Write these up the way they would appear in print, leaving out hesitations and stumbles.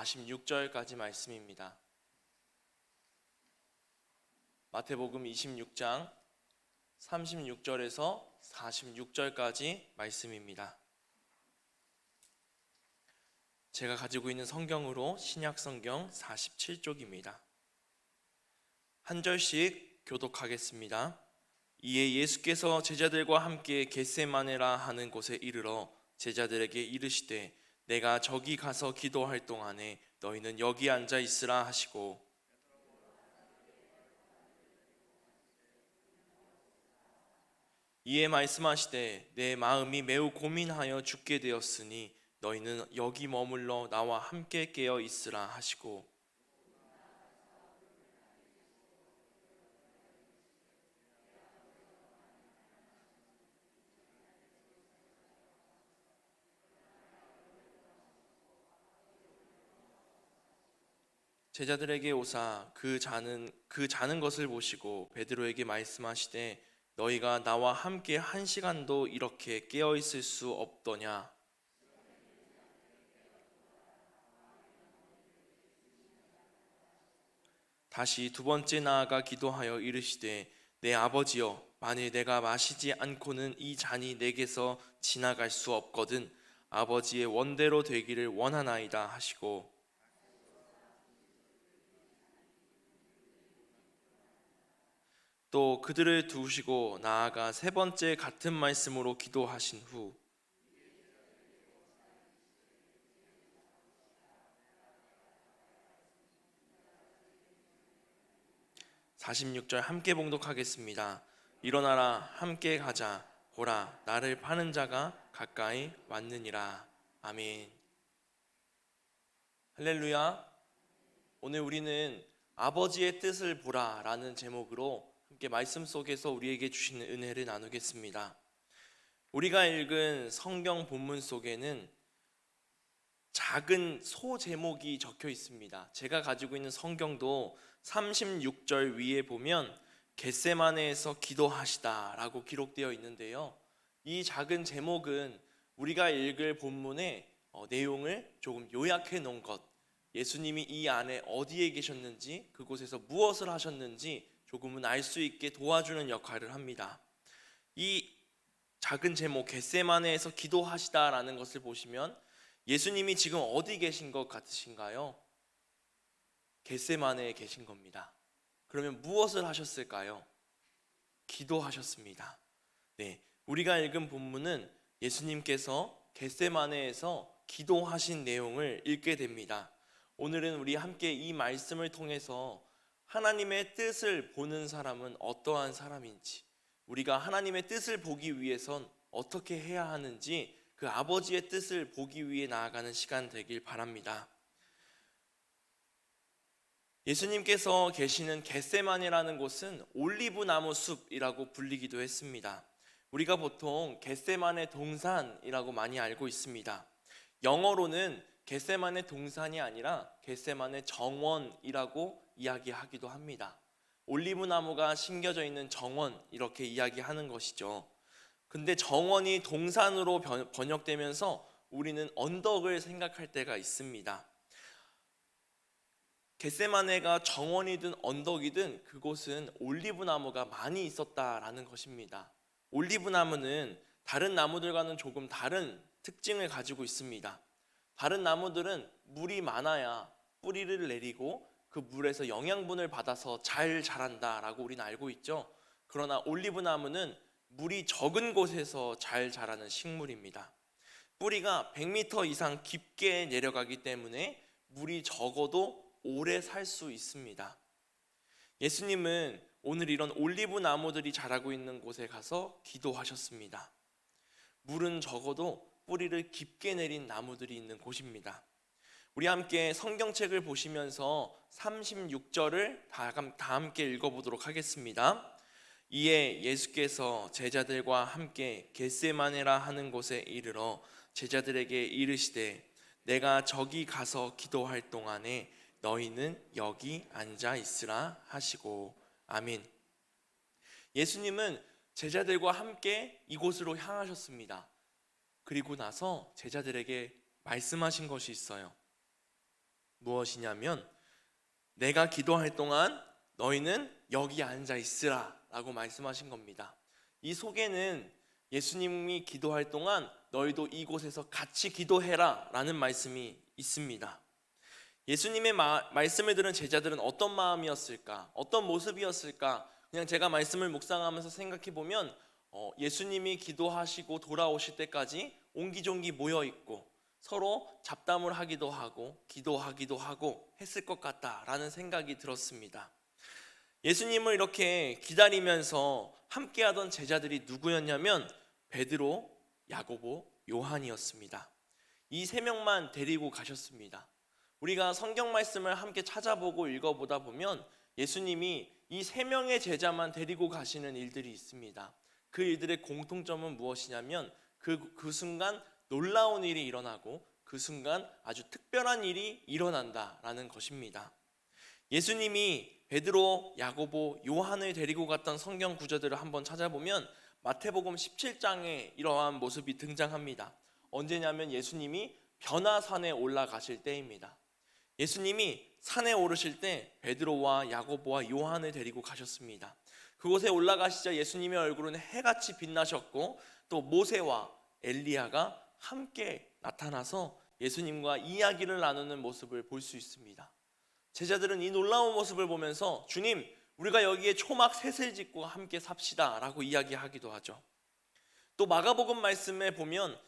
46절까지 말씀입니다. 마태복음 26장 36절에서 46절까지 말씀입니다. 제가 가지고 있는 성경으로 신약성경 47쪽입니다. 한 절씩 교독하겠습니다. 이에 예수께서 제자들과 함께 겟세마네라 하는 곳에 이르러 제자들에게 이르시되 내가 저기 가서 기도할 동안에 너희는 여기 앉아 있으라 하시고, 이에 말씀하시되 내 마음이 매우 고민하여 죽게 되었으니 너희는 여기 머물러 나와 함께 깨어 있으라 하시고, 제자들에게 오사 그 자는 것을 보시고 베드로에게 말씀하시되 너희가 나와 함께 한 시간도 이렇게 깨어 있을 수 없더냐. 다시 두 번째 나아가 기도하여 이르시되 내 아버지여, 만일 내가 마시지 않고는 이 잔이 내게서 지나갈 수 없거든 아버지의 원대로 되기를 원하나이다 하시고, 또 그들을 두시고 나아가 세 번째 같은 말씀으로 기도하신 후 46절 함께 봉독하겠습니다. 일어나라, 함께 가자. 보라, 나를 파는 자가 가까이 왔느니라. 아멘. 할렐루야. 오늘 우리는 아버지의 뜻을 보라 라는 제목으로 함께 말씀 속에서 우리에게 주시는 은혜를 나누겠습니다. 우리가 읽은 성경 본문 속에는 작은 소 제목이 적혀 있습니다. 제가 가지고 있는 성경도 36절 위에 보면 겟세마네에서 기도하시다 라고 기록되어 있는데요, 이 작은 제목은 우리가 읽을 본문의 내용을 조금 요약해 놓은 것, 예수님이 이 안에 어디에 계셨는지, 그곳에서 무엇을 하셨는지 조금은 알 수 있게 도와주는 역할을 합니다. 이 작은 제목 겟세마네에서 기도하시다라는 것을 보시면 예수님이 지금 어디 계신 것 같으신가요? 겟세마네에 계신 겁니다. 그러면 무엇을 하셨을까요? 기도하셨습니다. 네, 우리가 읽은 본문은 예수님께서 겟세마네에서 기도하신 내용을 읽게 됩니다. 오늘은 우리 함께 이 말씀을 통해서 하나님의 뜻을 보는 사람은 어떠한 사람인지, 우리가 하나님의 뜻을 보기 위해선 어떻게 해야 하는지 그 아버지의 뜻을 보기 위해 나아가는 시간 되길 바랍니다. 예수님께서 계시는 겟세마네라는 곳은 올리브 나무 숲이라고 불리기도 했습니다. 우리가 보통 겟세마네 동산이라고 많이 알고 있습니다. 영어로는 겟세마네 동산이 아니라 겟세마네 정원이라고 이야기하기도 합니다. 올리브 나무가 심겨져 있는 정원, 이렇게 이야기하는 것이죠. 근데 정원이 동산으로 번역되면서 우리는 언덕을 생각할 때가 있습니다. 겟세마네가 정원이든 언덕이든 그곳은 올리브 나무가 많이 있었다라는 것입니다. 올리브 나무는 다른 나무들과는 조금 다른 특징을 가지고 있습니다. 다른 나무들은 물이 많아야 뿌리를 내리고 그 물에서 영양분을 받아서 잘 자란다라고 우리는 알고 있죠. 그러나 올리브 나무는 물이 적은 곳에서 잘 자라는 식물입니다. 뿌리가 100m 이상 깊게 내려가기 때문에 물이 적어도 오래 살 수 있습니다. 예수님은 오늘 이런 올리브 나무들이 자라고 있는 곳에 가서 기도하셨습니다. 물은 적어도 뿌리를 깊게 내린 나무들이 있는 곳입니다. 우리 함께 성경책을 보시면서 36절을 다 함께 읽어보도록 하겠습니다. 이에 예수께서 제자들과 함께 겟세마네라 하는 곳에 이르러 제자들에게 이르시되 내가 저기 가서 기도할 동안에 너희는 여기 앉아 있으라 하시고. 아멘. 예수님은 제자들과 함께 이곳으로 향하셨습니다. 그리고 나서 제자들에게 말씀하신 것이 있어요. 무엇이냐면 내가 기도할 동안 너희는 여기 앉아 있으라 라고 말씀하신 겁니다. 이 속에는 예수님이 기도할 동안 너희도 이곳에서 같이 기도해라 라는 말씀이 있습니다. 예수님의 말씀을 들은 제자들은 어떤 마음이었을까? 어떤 모습이었을까? 그냥 제가 말씀을 묵상하면서 생각해 보면 예수님이 기도하시고 돌아오실 때까지 옹기종기 모여 있고 서로 잡담을 하기도 하고 기도하기도 하고 했을 것 같다라는 생각이 들었습니다. 예수님을 이렇게 기다리면서 함께하던 제자들이 누구였냐면 베드로, 야고보, 요한이었습니다. 이 세 명만 데리고 가셨습니다. 우리가 성경 말씀을 함께 찾아보고 읽어보다 보면 예수님이 이 세 명의 제자만 데리고 가시는 일들이 있습니다. 그 일들의 공통점은 무엇이냐면 그 순간 놀라운 일이 일어나고 그 순간 아주 특별한 일이 일어난다라는 것입니다. 예수님이 베드로, 야고보, 요한을 데리고 갔던 성경 구절들을 한번 찾아보면 마태복음 17장에 이러한 모습이 등장합니다. 언제냐면 예수님이 변화산에 올라가실 때입니다. 예수님이 산에 오르실 때 베드로와 야고보와 요한을 데리고 가셨습니다. 그곳에 올라가시자 예수님의 얼굴은 해같이 빛나셨고 또 모세와 엘리야가 함께 나타나서 예수님과 이야기를 나누는 모습을 볼 수 있습니다. 제자들은 이 놀라운 모습을 보면서 주님, 우리가 여기에 초막 셋을 짓고 함께 삽시다 라고 이야기하기도 하죠. 또 마가복음 말씀에 보면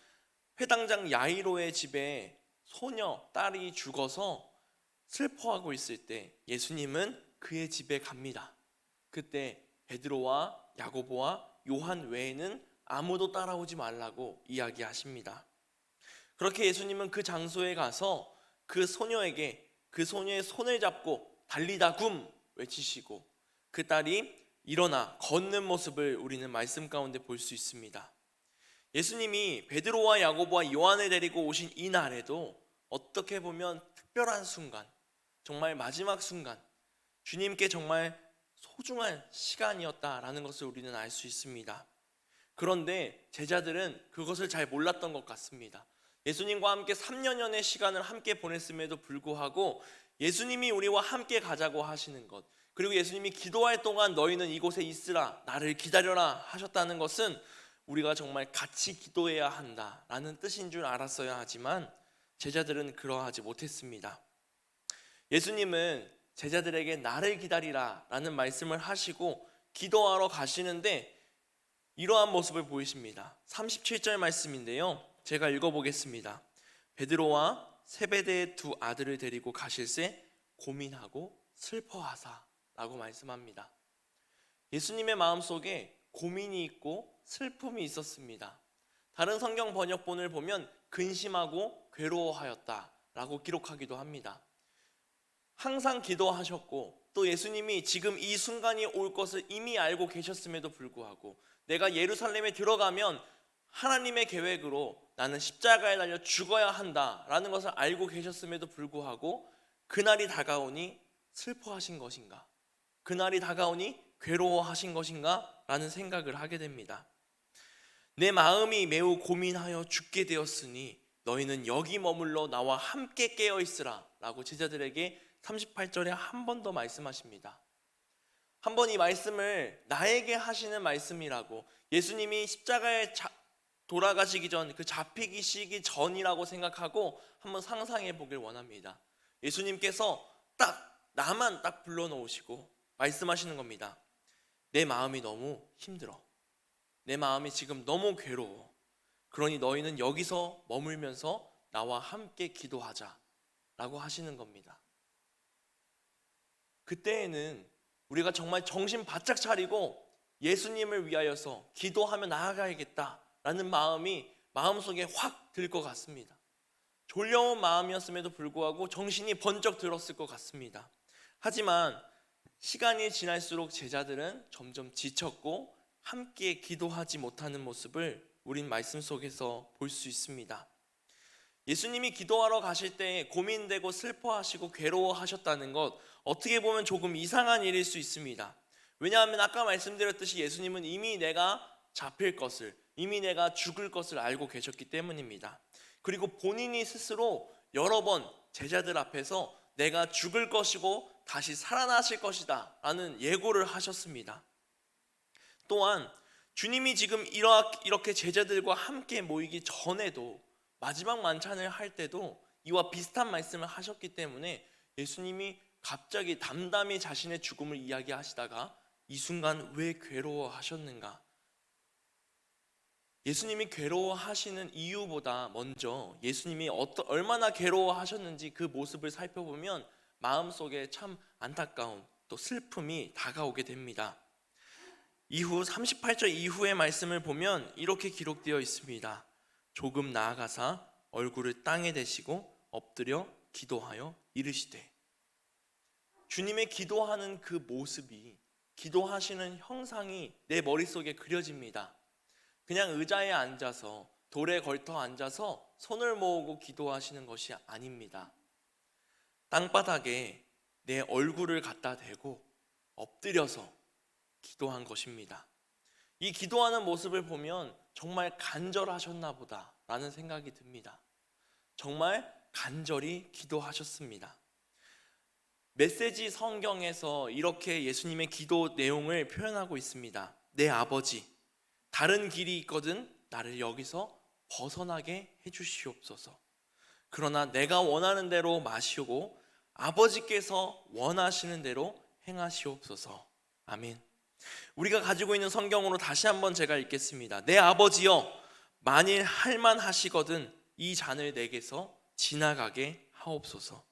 회당장 야이로의 집에 소녀, 딸이 죽어서 슬퍼하고 있을 때 예수님은 그의 집에 갑니다. 그때 베드로와 야고보와 요한 외에는 아무도 따라오지 말라고 이야기하십니다. 그렇게 예수님은 그 장소에 가서 그 소녀에게 그 소녀의 손을 잡고 달리다 굼 외치시고 그 딸이 일어나 걷는 모습을 우리는 말씀 가운데 볼 수 있습니다. 예수님이 베드로와 야고보와 요한을 데리고 오신 이 날에도 어떻게 보면 특별한 순간, 정말 마지막 순간, 주님께 정말 소중한 시간이었다라는 것을 우리는 알 수 있습니다. 그런데 제자들은 그것을 잘 몰랐던 것 같습니다. 예수님과 함께 3년여의 시간을 함께 보냈음에도 불구하고 예수님이 우리와 함께 가자고 하시는 것, 그리고 예수님이 기도할 동안 너희는 이곳에 있으라, 나를 기다려라 하셨다는 것은 우리가 정말 같이 기도해야 한다라는 뜻인 줄 알았어야 하지만 제자들은 그러하지 못했습니다. 예수님은 제자들에게 나를 기다리라 라는 말씀을 하시고 기도하러 가시는데 이러한 모습을 보이십니다. 37절 말씀인데요, 제가 읽어보겠습니다. 베드로와 세베대의 두 아들을 데리고 가실새 고민하고 슬퍼하사 라고 말씀합니다. 예수님의 마음속에 고민이 있고 슬픔이 있었습니다. 다른 성경 번역본을 보면 근심하고 괴로워하였다 라고 기록하기도 합니다. 항상 기도하셨고 또 예수님이 지금 이 순간이 올 것을 이미 알고 계셨음에도 불구하고 내가 예루살렘에 들어가면 하나님의 계획으로 나는 십자가에 달려 죽어야 한다라는 것을 알고 계셨음에도 불구하고 그날이 다가오니 슬퍼하신 것인가? 그날이 다가오니 괴로워하신 것인가? 라는 생각을 하게 됩니다. 내 마음이 매우 고민하여 죽게 되었으니 너희는 여기 머물러 나와 함께 깨어 있으라 라고 제자들에게 38절에 한 번 더 말씀하십니다. 한 번 이 말씀을 나에게 하시는 말씀이라고, 예수님이 십자가에 돌아가시기 전, 그 잡히시기 전이라고 생각하고 한번 상상해 보길 원합니다. 예수님께서 나만 불러놓으시고 말씀하시는 겁니다. 내 마음이 너무 힘들어. 내 마음이 지금 너무 괴로워. 그러니 너희는 여기서 머물면서 나와 함께 기도하자 라고 하시는 겁니다. 그때에는 우리가 정말 정신 바짝 차리고 예수님을 위하여서 기도하며 나아가야겠다 라는 마음이 마음속에 확 들 것 같습니다. 졸려온 마음이었음에도 불구하고 정신이 번쩍 들었을 것 같습니다. 하지만 시간이 지날수록 제자들은 점점 지쳤고 함께 기도하지 못하는 모습을 우린 말씀 속에서 볼 수 있습니다. 예수님이 기도하러 가실 때 고민되고 슬퍼하시고 괴로워하셨다는 것, 어떻게 보면 조금 이상한 일일 수 있습니다. 왜냐하면 아까 말씀드렸듯이 예수님은 이미 내가 잡힐 것을, 이미 내가 죽을 것을 알고 계셨기 때문입니다. 그리고 본인이 스스로 여러 번 제자들 앞에서 내가 죽을 것이고 다시 살아나실 것이다 라는 예고를 하셨습니다. 또한 주님이 지금 이렇게 제자들과 함께 모이기 전에도 마지막 만찬을 할 때도 이와 비슷한 말씀을 하셨기 때문에 예수님이 갑자기 담담히 자신의 죽음을 이야기하시다가 이 순간 왜 괴로워하셨는가? 예수님이 괴로워하시는 이유보다 먼저 예수님이 얼마나 괴로워하셨는지 그 모습을 살펴보면 마음속에 참 안타까움 또 슬픔이 다가오게 됩니다. 이후 38절 이후의 말씀을 보면 이렇게 기록되어 있습니다. 조금 나아가사 얼굴을 땅에 대시고 엎드려 기도하여 이르시되. 주님의 기도하는 그 모습이, 기도하시는 형상이 내 머릿속에 그려집니다. 그냥 의자에 앉아서 돌에 걸터 앉아서 손을 모으고 기도하시는 것이 아닙니다. 땅바닥에 내 얼굴을 갖다 대고 엎드려서 기도한 것입니다. 이 기도하는 모습을 보면 정말 간절하셨나 보다 라는 생각이 듭니다. 정말 간절히 기도하셨습니다. 메시지 성경에서 이렇게 예수님의 기도 내용을 표현하고 있습니다. 내 아버지, 다른 길이 있거든 나를 여기서 벗어나게 해주시옵소서. 그러나 내가 원하는 대로 마시고 아버지께서 원하시는 대로 행하시옵소서. 아멘. 우리가 가지고 있는 성경으로 다시 한번 제가 읽겠습니다. 내 아버지여, 만일 할만하시거든 이 잔을 내게서 지나가게 하옵소서.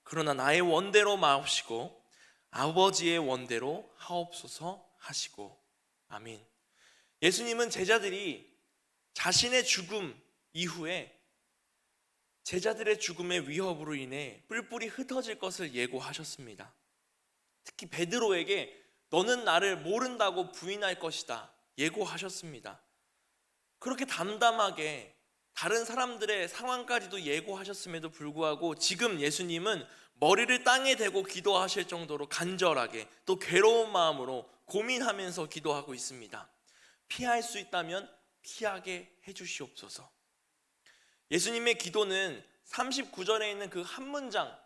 그러나 나의 원대로 마옵시고 아버지의 원대로 하옵소서 하시고. 아멘. 예수님은 제자들이 자신의 죽음 이후에 제자들의 죽음의 위협으로 인해 뿔뿔이 흩어질 것을 예고하셨습니다. 특히 베드로에게 너는 나를 모른다고 부인할 것이다 예고하셨습니다. 그렇게 담담하게 다른 사람들의 상황까지도 예고하셨음에도 불구하고 지금 예수님은 머리를 땅에 대고 기도하실 정도로 간절하게 또 괴로운 마음으로 고민하면서 기도하고 있습니다. 피할 수 있다면 피하게 해주시옵소서. 예수님의 기도는 39절에 있는 그 한 문장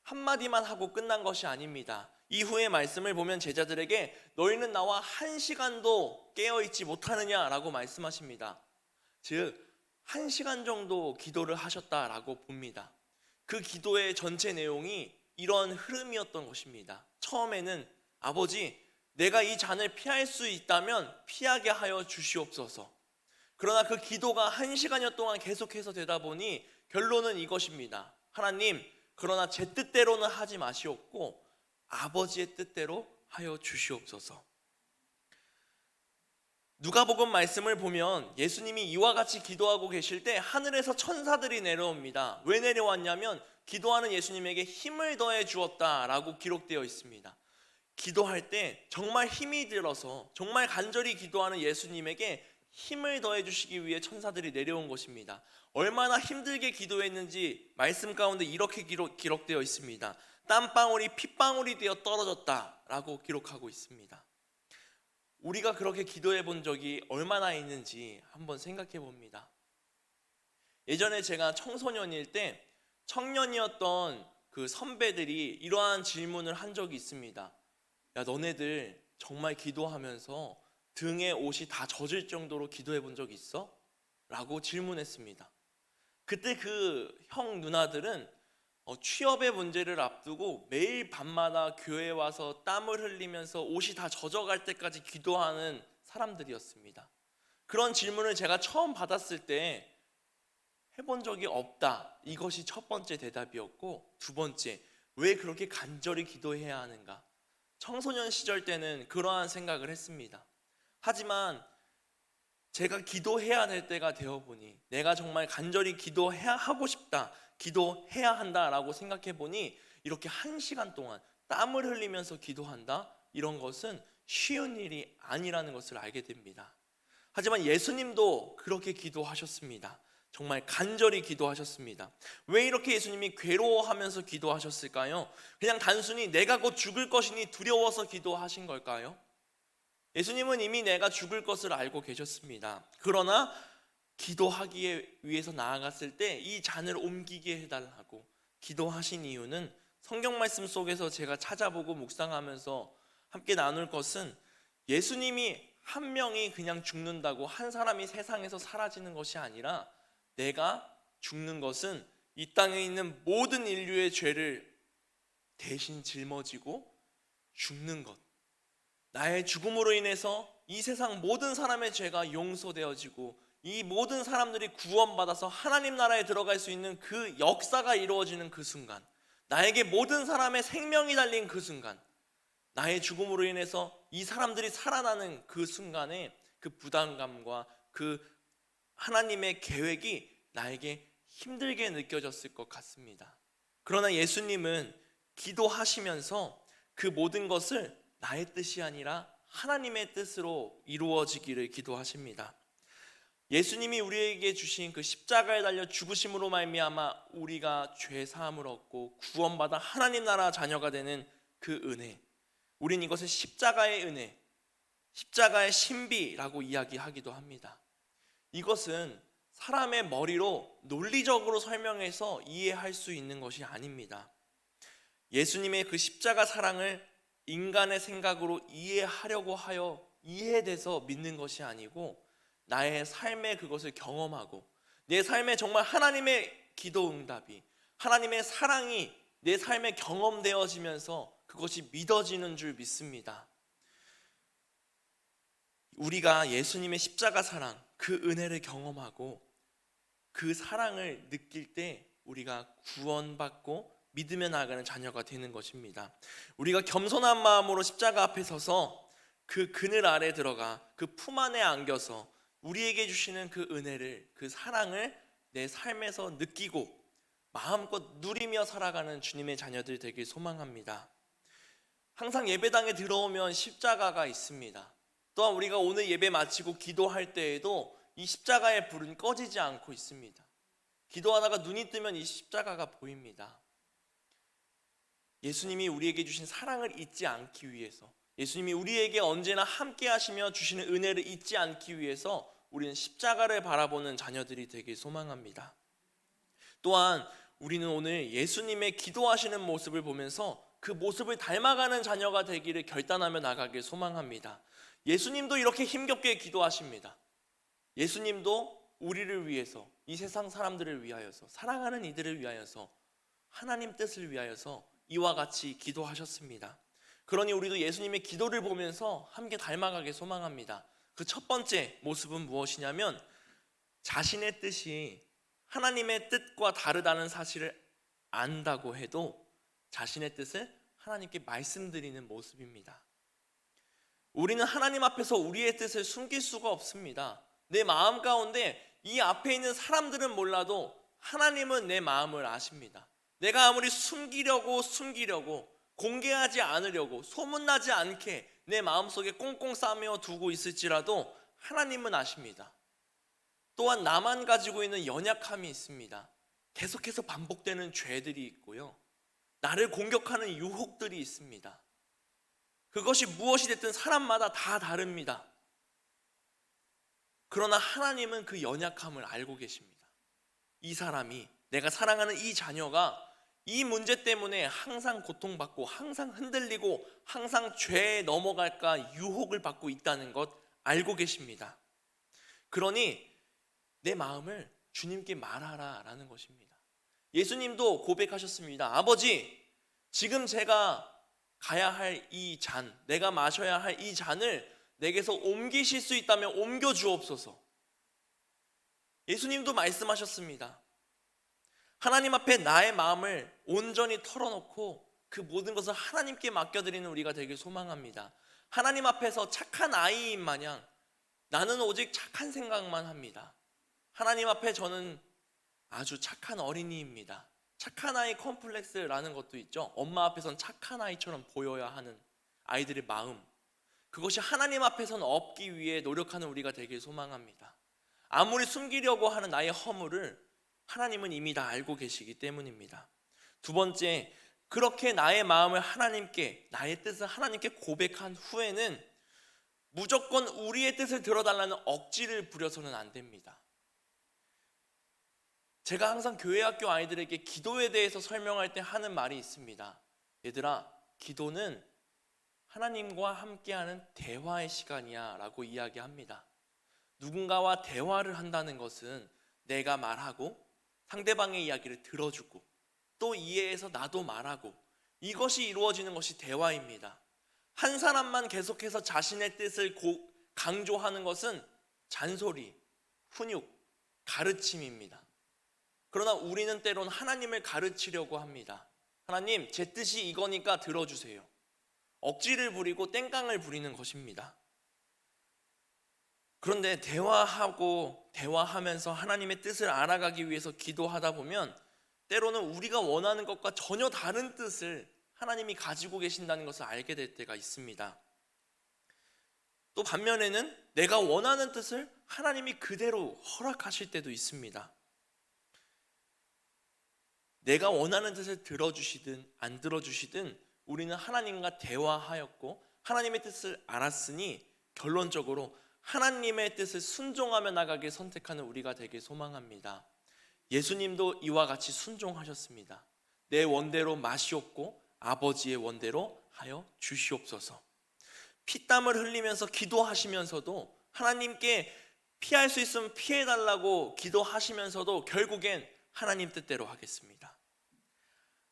한마디만 하고 끝난 것이 아닙니다. 이후의 말씀을 보면 제자들에게 너희는 나와 1시간도 깨어있지 못하느냐라고 말씀하십니다. 즉 1시간 정도 기도를 하셨다라고 봅니다. 그 기도의 전체 내용이 이런 흐름이었던 것입니다. 처음에는 아버지, 내가 이 잔을 피할 수 있다면 피하게 하여 주시옵소서. 그러나 그 기도가 1시간여 동안 계속해서 되다 보니 결론은 이것입니다. 하나님, 그러나 제 뜻대로는 하지 마시옵고 아버지의 뜻대로 하여 주시옵소서. 누가복음 말씀을 보면 예수님이 이와 같이 기도하고 계실 때 하늘에서 천사들이 내려옵니다. 왜 내려왔냐면 기도하는 예수님에게 힘을 더해 주었다라고 기록되어 있습니다. 기도할 때 정말 힘이 들어서 정말 간절히 기도하는 예수님에게 힘을 더해 주시기 위해 천사들이 내려온 것입니다. 얼마나 힘들게 기도했는지 말씀 가운데 이렇게 기록되어 있습니다. 땀방울이 핏방울이 되어 떨어졌다라고 기록하고 있습니다. 우리가 그렇게 기도해 본 적이 얼마나 있는지 한번 생각해 봅니다. 예전에 제가 청소년일 때 청년이었던 그 선배들이 이러한 질문을 한 적이 있습니다. 야, 너네들 정말 기도하면서 등에 옷이 다 젖을 정도로 기도해 본 적 있어? 라고 질문했습니다. 그때 그 형 누나들은 취업의 문제를 앞두고 매일 밤마다 교회에 와서 땀을 흘리면서 옷이 다 젖어갈 때까지 기도하는 사람들이었습니다. 그런 질문을 제가 처음 받았을 때 해본 적이 없다. 이것이 첫 번째 대답이었고, 두 번째, 왜 그렇게 간절히 기도해야 하는가? 청소년 시절 때는 그러한 생각을 했습니다. 하지만 제가 기도해야 될 때가 되어보니 내가 정말 간절히 기도해야 하고 싶다, 기도해야 한다라고 생각해 보니 이렇게 1시간 동안 땀을 흘리면서 기도한다? 이런 것은 쉬운 일이 아니라는 것을 알게 됩니다. 하지만 예수님도 그렇게 기도하셨습니다. 정말 간절히 기도하셨습니다. 왜 이렇게 예수님이 괴로워하면서 기도하셨을까요? 그냥 단순히 내가 곧 죽을 것이니 두려워서 기도하신 걸까요? 예수님은 이미 내가 죽을 것을 알고 계셨습니다. 그러나 기도하기 위해서 나아갔을 때 이 잔을 옮기게 해달라고 기도하신 이유는 성경 말씀 속에서 제가 찾아보고 묵상하면서 함께 나눌 것은 예수님이 한 명이 그냥 죽는다고 한 사람이 세상에서 사라지는 것이 아니라 내가 죽는 것은 이 땅에 있는 모든 인류의 죄를 대신 짊어지고 죽는 것. 나의 죽음으로 인해서 이 세상 모든 사람의 죄가 용서되어지고 이 모든 사람들이 구원받아서 하나님 나라에 들어갈 수 있는 그 역사가 이루어지는 그 순간, 나에게 모든 사람의 생명이 달린 그 순간, 나의 죽음으로 인해서 이 사람들이 살아나는 그 순간에 그 부담감과 그 하나님의 계획이 나에게 힘들게 느껴졌을 것 같습니다. 그러나 예수님은 기도하시면서 그 모든 것을 나의 뜻이 아니라 하나님의 뜻으로 이루어지기를 기도하십니다. 예수님이 우리에게 주신 그 십자가에 달려 죽으심으로 말미암아 우리가 죄 사함을 얻고 구원받아 하나님 나라 자녀가 되는 그 은혜, 우린 이것을 십자가의 은혜, 십자가의 신비라고 이야기하기도 합니다. 이것은 사람의 머리로 논리적으로 설명해서 이해할 수 있는 것이 아닙니다. 예수님의 그 십자가 사랑을 인간의 생각으로 이해하려고 하여 이해돼서 믿는 것이 아니고 나의 삶에 그것을 경험하고 내 삶에 정말 하나님의 기도 응답이, 하나님의 사랑이 내 삶에 경험되어지면서 그것이 믿어지는 줄 믿습니다. 우리가 예수님의 십자가 사랑, 그 은혜를 경험하고 그 사랑을 느낄 때 우리가 구원받고 믿으며 나아가는 자녀가 되는 것입니다. 우리가 겸손한 마음으로 십자가 앞에 서서 그 그늘 아래 들어가 그 품 안에 안겨서 우리에게 주시는 그 은혜를, 그 사랑을 내 삶에서 느끼고 마음껏 누리며 살아가는 주님의 자녀들 되길 소망합니다. 항상 예배당에 들어오면 십자가가 있습니다. 또한 우리가 오늘 예배 마치고 기도할 때에도 이 십자가의 불은 꺼지지 않고 있습니다. 기도하다가 눈이 뜨면 이 십자가가 보입니다. 예수님이 우리에게 주신 사랑을 잊지 않기 위해서, 예수님이 우리에게 언제나 함께 하시며 주시는 은혜를 잊지 않기 위해서 우리는 십자가를 바라보는 자녀들이 되길 소망합니다. 또한 우리는 오늘 예수님의 기도하시는 모습을 보면서 그 모습을 닮아가는 자녀가 되기를 결단하며 나가길 소망합니다. 예수님도 이렇게 힘겹게 기도하십니다. 예수님도 우리를 위해서, 이 세상 사람들을 위하여서, 사랑하는 이들을 위하여서, 하나님 뜻을 위하여서 이와 같이 기도하셨습니다. 그러니 우리도 예수님의 기도를 보면서 함께 닮아가길 소망합니다. 그 첫 번째 모습은 무엇이냐면 자신의 뜻이 하나님의 뜻과 다르다는 사실을 안다고 해도 자신의 뜻을 하나님께 말씀드리는 모습입니다. 우리는 하나님 앞에서 우리의 뜻을 숨길 수가 없습니다. 내 마음 가운데 이 앞에 있는 사람들은 몰라도 하나님은 내 마음을 아십니다. 내가 아무리 숨기려고 공개하지 않으려고 소문나지 않게 내 마음속에 꽁꽁 싸매어 두고 있을지라도 하나님은 아십니다. 또한 나만 가지고 있는 연약함이 있습니다. 계속해서 반복되는 죄들이 있고요, 나를 공격하는 유혹들이 있습니다. 그것이 무엇이 됐든 사람마다 다 다릅니다. 그러나 하나님은 그 연약함을 알고 계십니다. 이 사람이, 내가 사랑하는 이 자녀가 이 문제 때문에 항상 고통받고 항상 흔들리고 항상 죄에 넘어갈까 유혹을 받고 있다는 것 알고 계십니다. 그러니 내 마음을 주님께 말하라 라는 것입니다. 예수님도 고백하셨습니다. 아버지, 지금 제가 가야 할 이 잔, 내가 마셔야 할 이 잔을 내게서 옮기실 수 있다면 옮겨 주옵소서. 예수님도 말씀하셨습니다. 하나님 앞에 나의 마음을 온전히 털어놓고 그 모든 것을 하나님께 맡겨드리는 우리가 되길 소망합니다. 하나님 앞에서 착한 아이인 마냥 나는 오직 착한 생각만 합니다. 하나님 앞에 저는 아주 착한 어린이입니다. 착한 아이 컴플렉스라는 것도 있죠. 엄마 앞에선 착한 아이처럼 보여야 하는 아이들의 마음, 그것이 하나님 앞에서는 없기 위해 노력하는 우리가 되길 소망합니다. 아무리 숨기려고 하는 나의 허물을 하나님은 이미 다 알고 계시기 때문입니다. 두 번째, 그렇게 나의 마음을 하나님께, 나의 뜻을 하나님께 고백한 후에는 무조건 우리의 뜻을 들어달라는 억지를 부려서는 안 됩니다. 제가 항상 교회 학교 아이들에게 기도에 대해서 설명할 때 하는 말이 있습니다. 얘들아, 기도는 하나님과 함께하는 대화의 시간이야 라고 이야기합니다. 누군가와 대화를 한다는 것은 내가 말하고 상대방의 이야기를 들어주고 또 이해해서 나도 말하고, 이것이 이루어지는 것이 대화입니다. 한 사람만 계속해서 자신의 뜻을 강조하는 것은 잔소리, 훈육, 가르침입니다. 그러나 우리는 때론 하나님을 가르치려고 합니다. 하나님, 제 뜻이 이거니까 들어주세요. 억지를 부리고 땡깡을 부리는 것입니다. 그런데 대화하면서 하나님의 뜻을 알아가기 위해서 기도하다 보면 때로는 우리가 원하는 것과 전혀 다른 뜻을 하나님이 가지고 계신다는 것을 알게 될 때가 있습니다. 또 반면에는 내가 원하는 뜻을 하나님이 그대로 허락하실 때도 있습니다. 내가 원하는 뜻을 들어주시든 안 들어주시든 우리는 하나님과 대화하였고 하나님의 뜻을 알았으니 결론적으로 하나님의 뜻을 순종하며 나가길 선택하는 우리가 되길 소망합니다. 예수님도 이와 같이 순종하셨습니다. 내 원대로 마시옵고 아버지의 원대로 하여 주시옵소서. 피땀을 흘리면서 기도하시면서도 하나님께 피할 수 있으면 피해달라고 기도하시면서도 결국엔 하나님 뜻대로 하겠습니다.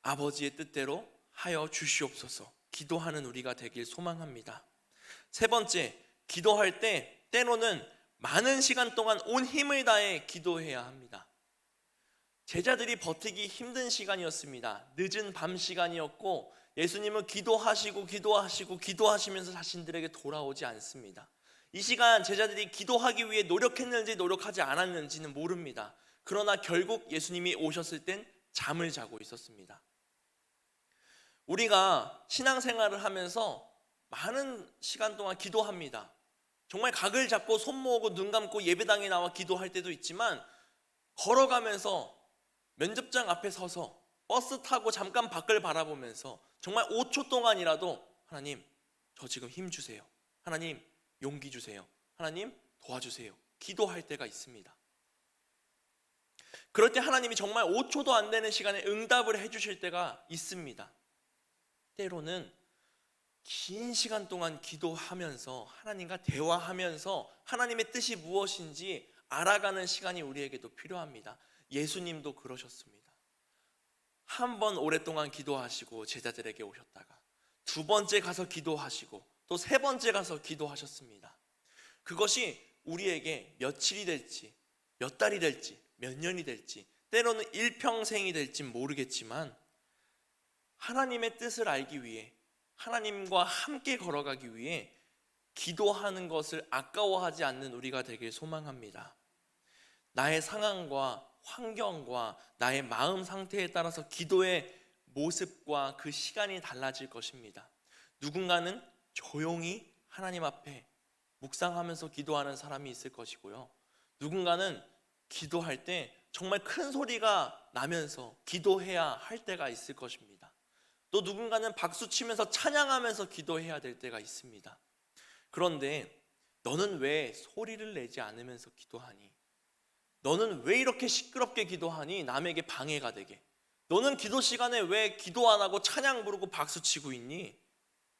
아버지의 뜻대로 하여 주시옵소서. 기도하는 우리가 되길 소망합니다. 세 번째, 기도할 때 때로는 많은 시간 동안 온 힘을 다해 기도해야 합니다. 제자들이 버티기 힘든 시간이었습니다. 늦은 밤 시간이었고 예수님은 기도하시면서 자신들에게 돌아오지 않습니다. 이 시간 제자들이 기도하기 위해 노력했는지 노력하지 않았는지는 모릅니다. 그러나 결국 예수님이 오셨을 땐 잠을 자고 있었습니다. 우리가 신앙생활을 하면서 많은 시간 동안 기도합니다. 정말 각을 잡고 손 모으고 눈 감고 예배당에 나와 기도할 때도 있지만, 걸어가면서 면접장 앞에 서서 버스 타고 잠깐 밖을 바라보면서 정말 5초 동안이라도 하나님, 저 지금 힘 주세요. 하나님, 용기 주세요. 하나님, 도와주세요. 기도할 때가 있습니다. 그럴 때 하나님이 정말 5초도 안 되는 시간에 응답을 해주실 때가 있습니다. 때로는 긴 시간 동안 기도하면서 하나님과 대화하면서 하나님의 뜻이 무엇인지 알아가는 시간이 우리에게도 필요합니다. 예수님도 그러셨습니다. 한 번 오랫동안 기도하시고 제자들에게 오셨다가 두 번째 가서 기도하시고 또 세 번째 가서 기도하셨습니다. 그것이 우리에게 며칠이 될지, 몇 달이 될지, 몇 년이 될지, 때로는 일평생이 될지 모르겠지만 하나님의 뜻을 알기 위해, 하나님과 함께 걸어가기 위해 기도하는 것을 아까워하지 않는 우리가 되길 소망합니다. 나의 상황과 환경과 나의 마음 상태에 따라서 기도의 모습과 그 시간이 달라질 것입니다. 누군가는 조용히 하나님 앞에 묵상하면서 기도하는 사람이 있을 것이고요. 누군가는 기도할 때 정말 큰 소리가 나면서 기도해야 할 때가 있을 것입니다. 또 누군가는 박수치면서 찬양하면서 기도해야 될 때가 있습니다. 그런데 너는 왜 소리를 내지 않으면서 기도하니? 너는 왜 이렇게 시끄럽게 기도하니? 남에게 방해가 되게. 너는 기도 시간에 왜 기도 안 하고 찬양 부르고 박수치고 있니?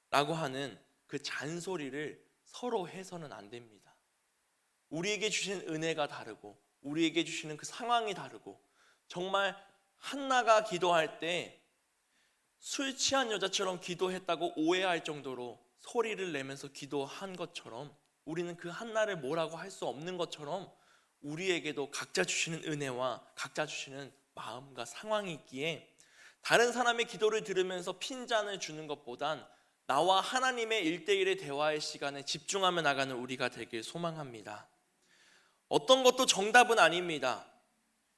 라고 하는 그 잔소리를 서로 해서는 안 됩니다. 우리에게 주시는 은혜가 다르고 우리에게 주시는 그 상황이 다르고, 정말 한나가 기도할 때 술 취한 여자처럼 기도했다고 오해할 정도로 소리를 내면서 기도한 것처럼, 우리는 그 한나를 뭐라고 할 수 없는 것처럼 우리에게도 각자 주시는 은혜와 각자 주시는 마음과 상황이 있기에 다른 사람의 기도를 들으면서 핀잔을 주는 것보단 나와 하나님의 1대1의 대화의 시간에 집중하며 나가는 우리가 되길 소망합니다. 어떤 것도 정답은 아닙니다.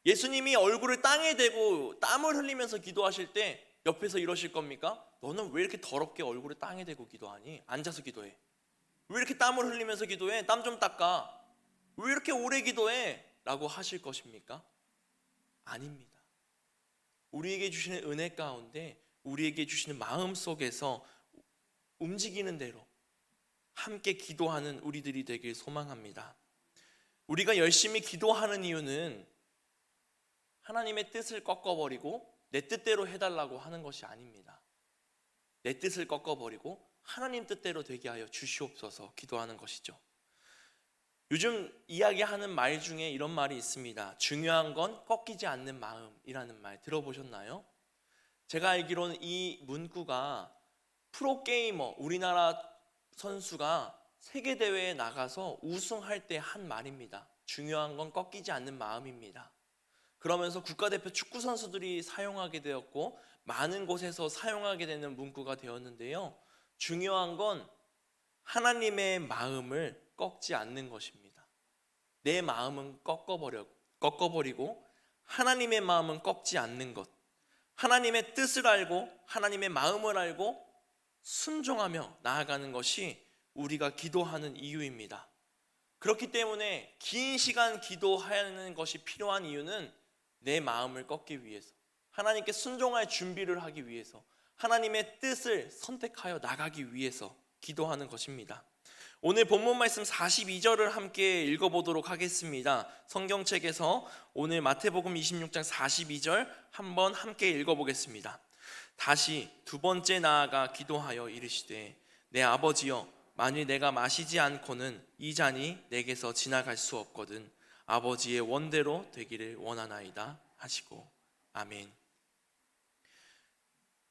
예수님이 얼굴을 땅에 대고 땀을 흘리면서 기도하실 때 옆에서 이러실 겁니까? 너는 왜 이렇게 더럽게 얼굴을 땅에 대고 기도하니? 앉아서 기도해. 왜 이렇게 땀을 흘리면서 기도해? 땀 좀 닦아. 왜 이렇게 오래 기도해? 라고 하실 것입니까? 아닙니다. 우리에게 주시는 은혜 가운데, 우리에게 주시는 마음 속에서 움직이는 대로 함께 기도하는 우리들이 되길 소망합니다. 우리가 열심히 기도하는 이유는 하나님의 뜻을 꺾어버리고 내 뜻대로 해달라고 하는 것이 아닙니다. 내 뜻을 꺾어버리고 하나님 뜻대로 되게 하여 주시옵소서 기도하는 것이죠. 요즘 이야기하는 말 중에 이런 말이 있습니다. 중요한 건 꺾이지 않는 마음이라는 말 들어보셨나요? 제가 알기로는 이 문구가 프로게이머 우리나라 선수가 세계대회에 나가서 우승할 때 한 말입니다. 중요한 건 꺾이지 않는 마음입니다. 그러면서 국가대표 축구 선수들이 사용하게 되었고 많은 곳에서 사용하게 되는 문구가 되었는데요. 중요한 건 하나님의 마음을 꺾지 않는 것입니다. 내 마음은 꺾어버리고 하나님의 마음은 꺾지 않는 것. 하나님의 뜻을 알고 하나님의 마음을 알고 순종하며 나아가는 것이 우리가 기도하는 이유입니다. 그렇기 때문에 긴 시간 기도하는 것이 필요한 이유는 내 마음을 꺾기 위해서, 하나님께 순종할 준비를 하기 위해서, 하나님의 뜻을 선택하여 나가기 위해서 기도하는 것입니다. 오늘 본문 말씀 42절을 함께 읽어보도록 하겠습니다. 성경책에서 오늘 마태복음 26장 42절 한번 함께 읽어보겠습니다. 다시 두 번째 나아가 기도하여 이르시되 내 아버지여 만일 내가 마시지 않고는 이 잔이 내게서 지나갈 수 없거든 아버지의 원대로 되기를 원하나이다 하시고 아멘.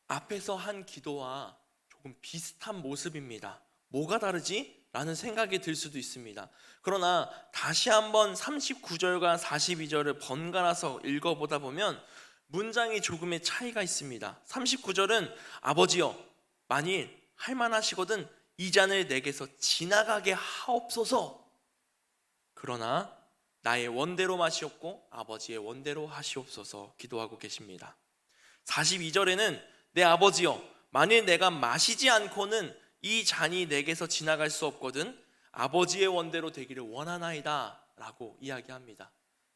앞에서 한 기도와 조금 비슷한 모습입니다. 뭐가 다르지? 라는 생각이 들 수도 있습니다. 그러나 다시 한번 39절과 42절을 번갈아서 읽어보다 보면 문장이 조금의 차이가 있습니다. 39절은 아버지여 만일 할만하시거든 이 잔을 내게서 지나가게 하옵소서. 그러나 나의 원대로 마시옵고 아버지의 원대로 하시옵소서 기도하고 계십니다. 42절에는 내 아버지여 만일 내가 마시지 않고는 이 잔이 내게서 지나갈 수 없거든 아버지의 원대로 되기를 원하나이다 라고 이야기합니다.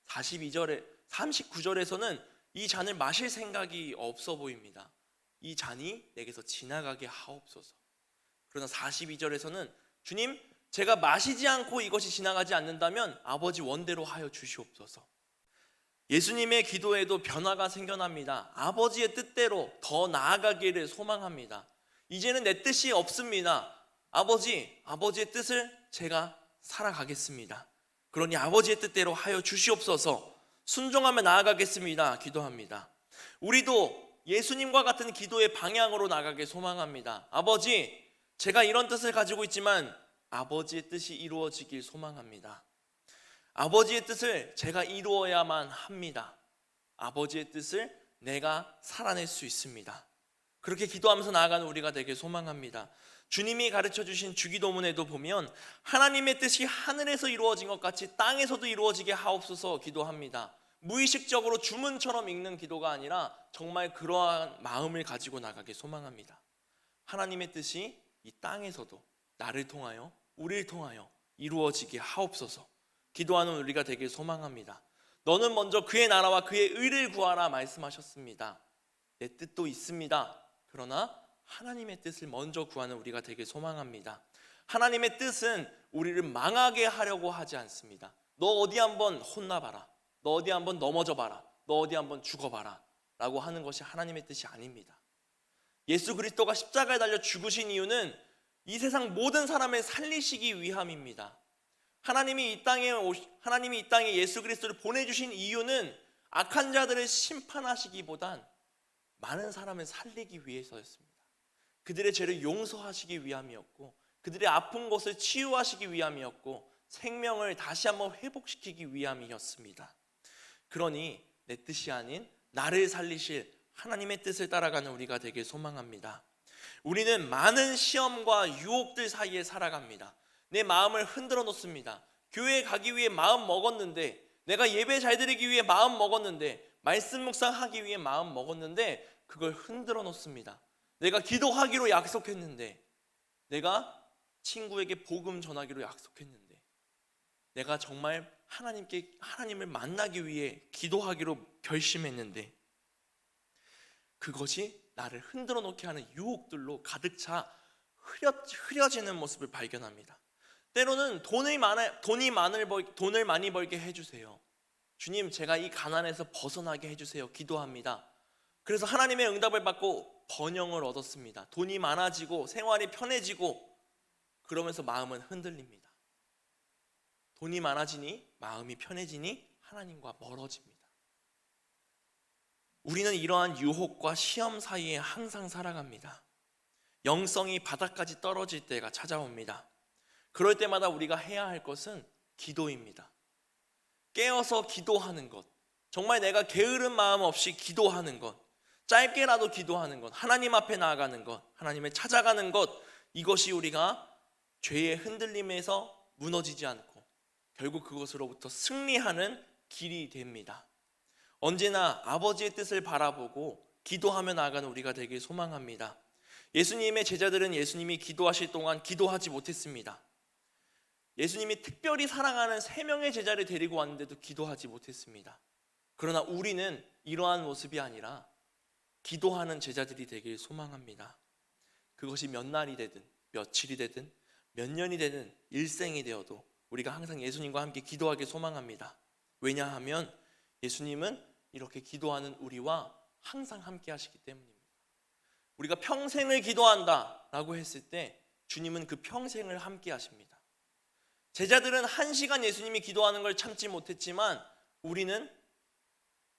39절에서는 이 잔을 마실 생각이 없어 보입니다. 이 잔이 내게서 지나가게 하옵소서. 그러나 42절에서는 주님 제가 마시지 않고 이것이 지나가지 않는다면 아버지 원대로 하여 주시옵소서. 예수님의 기도에도 변화가 생겨납니다. 아버지의 뜻대로 더 나아가기를 소망합니다. 이제는 내 뜻이 없습니다. 아버지의 뜻을 제가 살아가겠습니다. 그러니 아버지의 뜻대로 하여 주시옵소서. 순종하며 나아가겠습니다. 기도합니다. 우리도 예수님과 같은 기도의 방향으로 나가길 소망합니다. 아버지, 제가 이런 뜻을 가지고 있지만 아버지의 뜻이 이루어지길 소망합니다. 아버지의 뜻을 제가 이루어야만 합니다. 아버지의 뜻을 내가 살아낼 수 있습니다. 그렇게 기도하면서 나아가는 우리가 되길 소망합니다. 주님이 가르쳐 주신 주기도문에도 보면 하나님의 뜻이 하늘에서 이루어진 것 같이 땅에서도 이루어지게 하옵소서 기도합니다. 무의식적으로 주문처럼 읽는 기도가 아니라 정말 그러한 마음을 가지고 나가길 소망합니다. 하나님의 뜻이 이 땅에서도 나를 통하여 우리를 통하여 이루어지게 하옵소서 기도하는 우리가 되길 소망합니다. 너는 먼저 그의 나라와 그의 의를 구하라 말씀하셨습니다. 내 뜻도 있습니다. 그러나 하나님의 뜻을 먼저 구하는 우리가 되길 소망합니다. 하나님의 뜻은 우리를 망하게 하려고 하지 않습니다. 너 어디 한번 혼나봐라. 너 어디 한번 넘어져봐라. 너 어디 한번 죽어봐라 라고 하는 것이 하나님의 뜻이 아닙니다. 예수 그리스도가 십자가에 달려 죽으신 이유는 이 세상 모든 사람을 살리시기 위함입니다. 하나님이 이 땅에 예수 그리스도를 보내주신 이유는 악한 자들을 심판하시기보단 많은 사람을 살리기 위해서였습니다. 그들의 죄를 용서하시기 위함이었고 그들의 아픈 곳을 치유하시기 위함이었고 생명을 다시 한번 회복시키기 위함이었습니다. 그러니 내 뜻이 아닌 나를 살리실 하나님의 뜻을 따라가는 우리가 되길 소망합니다. 우리는 많은 시험과 유혹들 사이에 살아갑니다. 내 마음을 흔들어 놓습니다. 교회에 가기 위해 마음 먹었는데, 내가 예배 잘 드리기 위해 마음 먹었는데, 말씀 묵상하기 위해 마음 먹었는데 그걸 흔들어 놓습니다. 내가 기도하기로 약속했는데, 내가 친구에게 복음 전하기로 약속했는데, 내가 정말 하나님을 만나기 위해 기도하기로 결심했는데 그것이 나를 흔들어 놓게 하는 유혹들로 가득 차 흐려지는 모습을 발견합니다. 때로는 돈을 많이 벌게 해주세요. 주님, 제가 이 가난에서 벗어나게 해주세요. 기도합니다. 그래서 하나님의 응답을 받고 번영을 얻었습니다. 돈이 많아지고 생활이 편해지고 그러면서 마음은 흔들립니다. 돈이 많아지니 마음이 편해지니 하나님과 멀어집니다. 우리는 이러한 유혹과 시험 사이에 항상 살아갑니다. 영성이 바닥까지 떨어질 때가 찾아옵니다. 그럴 때마다 우리가 해야 할 것은 기도입니다. 깨어서 기도하는 것, 정말 내가 게으른 마음 없이 기도하는 것, 짧게라도 기도하는 것, 하나님 앞에 나아가는 것, 하나님을 찾아가는 것, 이것이 우리가 죄의 흔들림에서 무너지지 않고 결국 그것으로부터 승리하는 길이 됩니다. 언제나 아버지의 뜻을 바라보고 기도하며 나아가는 우리가 되길 소망합니다. 예수님의 제자들은 예수님이 기도하실 동안 기도하지 못했습니다. 예수님이 특별히 사랑하는 3명의 제자를 데리고 왔는데도 기도하지 못했습니다. 그러나 우리는 이러한 모습이 아니라 기도하는 제자들이 되길 소망합니다. 그것이 몇 날이 되든 며칠이 되든 몇 년이 되든 일생이 되어도 우리가 항상 예수님과 함께 기도하길 소망합니다. 왜냐하면 예수님은 이렇게 기도하는 우리와 항상 함께 하시기 때문입니다. 우리가 평생을 기도한다 라고 했을 때 주님은 그 평생을 함께 하십니다. 제자들은 1시간 예수님이 기도하는 걸 참지 못했지만 우리는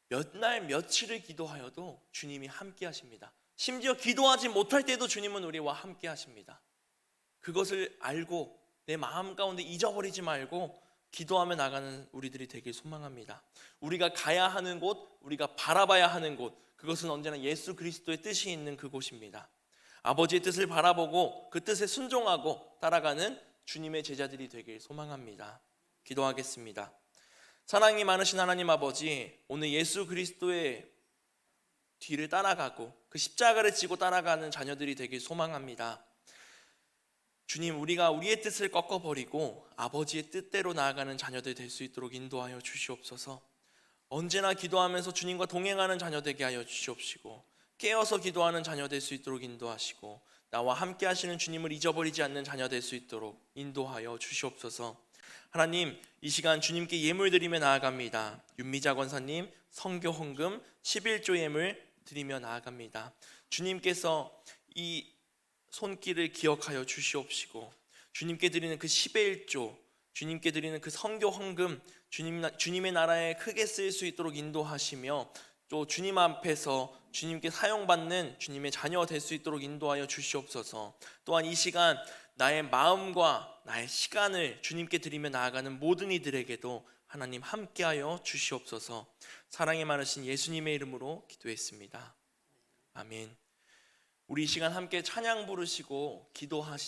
몇 날 며칠을 기도하여도 주님이 함께 하십니다. 심지어 기도하지 못할 때도 주님은 우리와 함께 하십니다. 그것을 알고 내 마음 가운데 잊어버리지 말고 기도하며 나가는 우리들이 되길 소망합니다. 우리가 가야 하는 곳, 우리가 바라봐야 하는 곳, 그것은 언제나 예수 그리스도의 뜻이 있는 그곳입니다. 아버지의 뜻을 바라보고 그 뜻에 순종하고 따라가는 주님의 제자들이 되길 소망합니다. 기도하겠습니다. 사랑이 많으신 하나님 아버지, 오늘 예수 그리스도의 뒤를 따라가고 그 십자가를 지고 따라가는 자녀들이 되길 소망합니다. 주님, 우리가 우리의 뜻을 꺾어버리고 아버지의 뜻대로 나아가는 자녀들 될 수 있도록 인도하여 주시옵소서. 언제나 기도하면서 주님과 동행하는 자녀 되게 하여 주시옵시고 깨어서 기도하는 자녀 될 수 있도록 인도하시고 나와 함께 하시는 주님을 잊어버리지 않는 자녀 될 수 있도록 인도하여 주시옵소서. 하나님, 이 시간 주님께 예물 드리며 나아갑니다. 윤미자 권사님 선교 헌금 11조 예물 드리며 나아갑니다. 주님께서 이 손길을 기억하여 주시옵시고 주님께 드리는 그 10의 1조, 주님께 드리는 그 선교 헌금 주님의 나라에 크게 쓰일 수 있도록 인도하시며 또 주님 앞에서 주님께 사용받는 주님의 자녀 될 수 있도록 인도하여 주시옵소서. 또한 이 시간 나의 마음과 나의 시간을 주님께 드리며 나아가는 모든 이들에게도 하나님 함께하여 주시옵소서. 사랑이 많으신 예수님의 이름으로 기도했습니다. 아멘. 우리 이 시간 함께 찬양 부르시고 기도하시